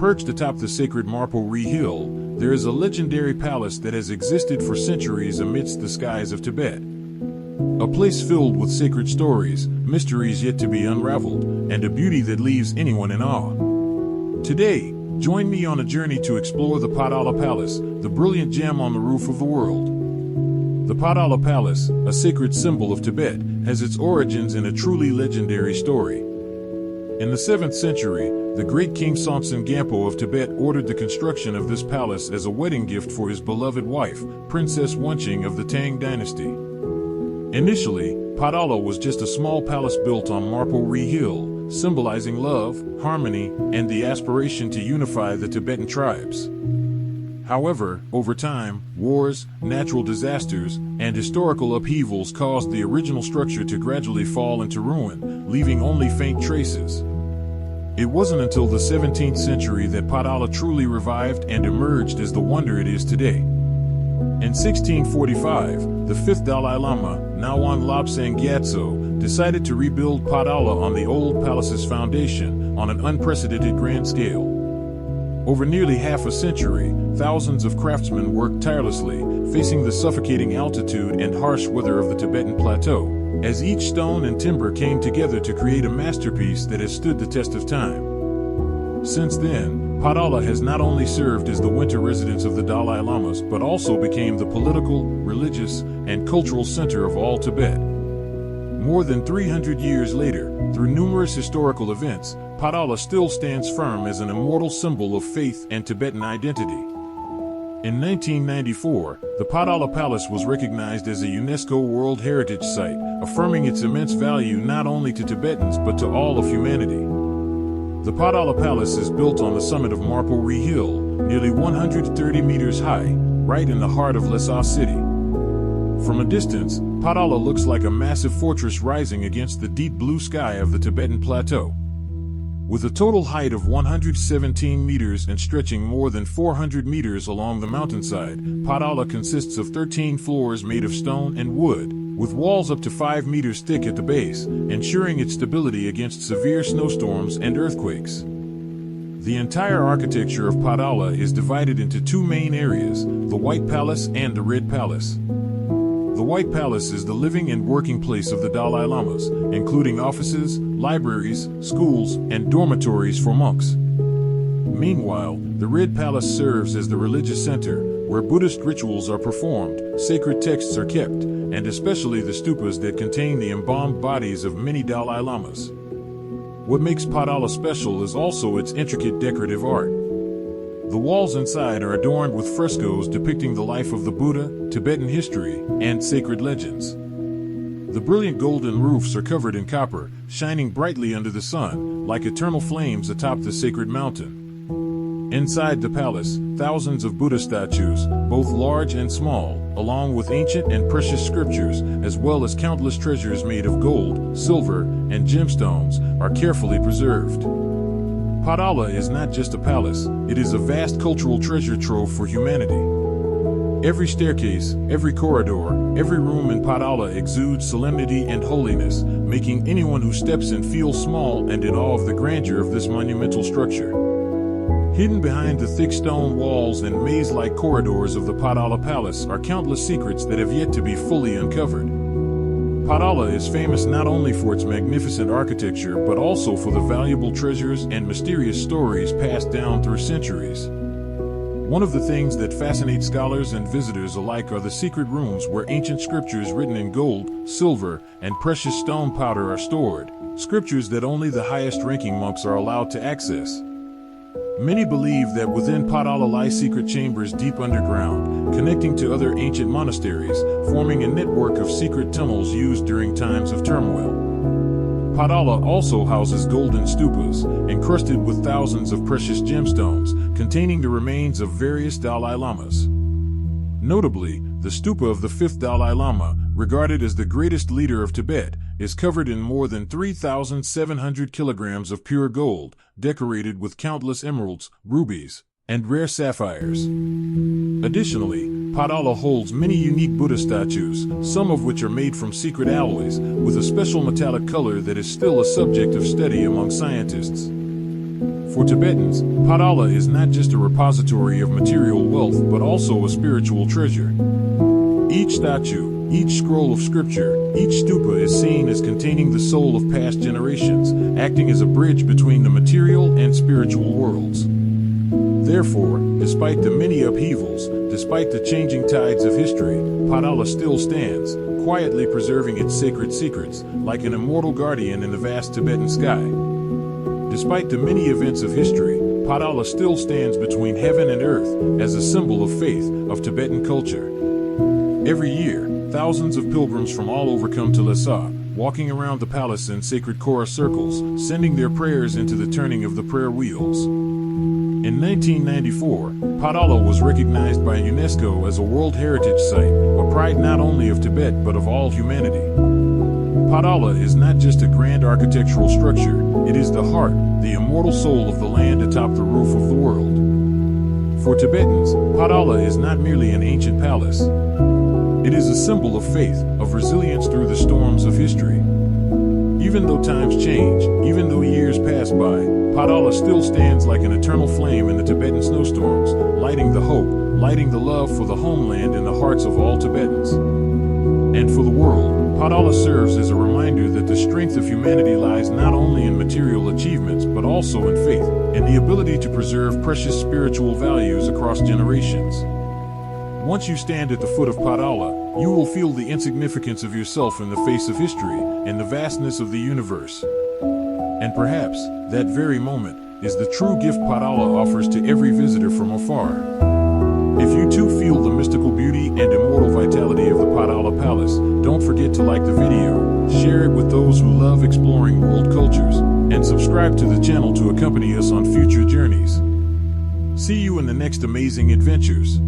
Perched atop the sacred Marpo Ri hill, there is a legendary palace that has existed for centuries amidst the skies of Tibet. A place filled with sacred stories, mysteries yet to be unraveled, and a beauty that leaves anyone in awe. Today, join me on a journey to explore the Potala Palace, the brilliant gem on the roof of the world. The Potala Palace, a sacred symbol of Tibet, has its origins in a truly legendary story. In the 7th century, the great King Somsen Gampo of Tibet ordered the construction of this palace as a wedding gift for his beloved wife, Princess Wenqing of the Tang dynasty. Initially, Potala was just a small palace built on Marpo Ri Hill, symbolizing love, harmony, and the aspiration to unify the Tibetan tribes. However, over time, wars, natural disasters, and historical upheavals caused the original structure to gradually fall into ruin, leaving only faint traces. It wasn't until the 17th century that Potala truly revived and emerged as the wonder it is today. In 1645, the 5th Dalai Lama, Ngawang Lobsang Gyatso, decided to rebuild Potala on the old palace's foundation on an unprecedented grand scale. Over nearly half a century, thousands of craftsmen worked tirelessly, facing the suffocating altitude and harsh weather of the Tibetan plateau, as each stone and timber came together to create a masterpiece that has stood the test of time. Since then, Potala has not only served as the winter residence of the Dalai Lamas but also became the political, religious, and cultural center of all Tibet. More than 300 years later, through numerous historical events, Potala still stands firm as an immortal symbol of faith and Tibetan identity. In 1994, the Potala Palace was recognized as a UNESCO World Heritage Site, affirming its immense value not only to Tibetans but to all of humanity. The Potala Palace is built on the summit of Marpo Ri Hill, nearly 130 meters high, right in the heart of Lhasa city. From a distance, Potala looks like a massive fortress rising against the deep blue sky of the Tibetan plateau. With a total height of 117 meters and stretching more than 400 meters along the mountainside, Potala consists of 13 floors made of stone and wood, with walls up to 5 meters thick at the base, ensuring its stability against severe snowstorms and earthquakes. The entire architecture of Potala is divided into two main areas, the White Palace and the Red Palace. The White Palace is the living and working place of the Dalai Lamas, including offices, libraries, schools, and dormitories for monks. Meanwhile, the Red Palace serves as the religious center, where Buddhist rituals are performed, sacred texts are kept, and especially the stupas that contain the embalmed bodies of many Dalai Lamas. What makes Potala special is also its intricate decorative art. The walls inside are adorned with frescoes depicting the life of the Buddha, Tibetan history, and sacred legends. The brilliant golden roofs are covered in copper, shining brightly under the sun, like eternal flames atop the sacred mountain. Inside the palace, thousands of Buddha statues, both large and small, along with ancient and precious scriptures, as well as countless treasures made of gold, silver, and gemstones, are carefully preserved. Potala is not just a palace, it is a vast cultural treasure trove for humanity. Every staircase, every corridor, every room in Potala exudes solemnity and holiness, making anyone who steps in feel small and in awe of the grandeur of this monumental structure. Hidden behind the thick stone walls and maze-like corridors of the Potala Palace are countless secrets that have yet to be fully uncovered. Potala is famous not only for its magnificent architecture but also for the valuable treasures and mysterious stories passed down through centuries. One of the things that fascinate scholars and visitors alike are the secret rooms where ancient scriptures written in gold, silver, and precious stone powder are stored, scriptures that only the highest-ranking monks are allowed to access. Many believe that within Potala lie secret chambers deep underground, connecting to other ancient monasteries, forming a network of secret tunnels used during times of turmoil. Potala also houses golden stupas, encrusted with thousands of precious gemstones, containing the remains of various Dalai Lamas. Notably, the stupa of the 5th Dalai Lama, regarded as the greatest leader of Tibet, is covered in more than 3,700 kilograms of pure gold, decorated with countless emeralds, rubies, and rare sapphires. Additionally, Potala holds many unique Buddha statues, some of which are made from secret alloys, with a special metallic color that is still a subject of study among scientists. For Tibetans, Potala is not just a repository of material wealth but also a spiritual treasure. Each statue, each scroll of scripture, each stupa is seen as containing the soul of past generations, acting as a bridge between the material and spiritual worlds. Therefore, despite the many upheavals, despite the changing tides of history, Potala still stands, quietly preserving its sacred secrets, like an immortal guardian in the vast Tibetan sky. Despite the many events of history, Potala still stands between heaven and earth as a symbol of faith, of Tibetan culture. Every year, thousands of pilgrims from all over come to Lhasa, walking around the palace in sacred Kora circles, sending their prayers into the turning of the prayer wheels. In 1994, Potala was recognized by UNESCO as a World Heritage Site, a pride not only of Tibet but of all humanity. Potala is not just a grand architectural structure, it is the heart, the immortal soul of the land atop the roof of the world. For Tibetans, Potala is not merely an ancient palace. It is a symbol of faith, of resilience through the storms of history. Even though times change, even though years pass by, Potala still stands like an eternal flame in the Tibetan snowstorms, lighting the hope, lighting the love for the homeland in the hearts of all Tibetans. And for the world, Potala serves as a reminder that the strength of humanity lies not only in material achievements but also in faith, and the ability to preserve precious spiritual values across generations. Once you stand at the foot of Potala, you will feel the insignificance of yourself in the face of history and the vastness of the universe. And perhaps, that very moment, is the true gift Potala offers to every visitor from afar. If you too feel the mystical beauty and immortal vitality of the Potala Palace, don't forget to like the video, share it with those who love exploring world cultures, and subscribe to the channel to accompany us on future journeys. See you in the next amazing adventures.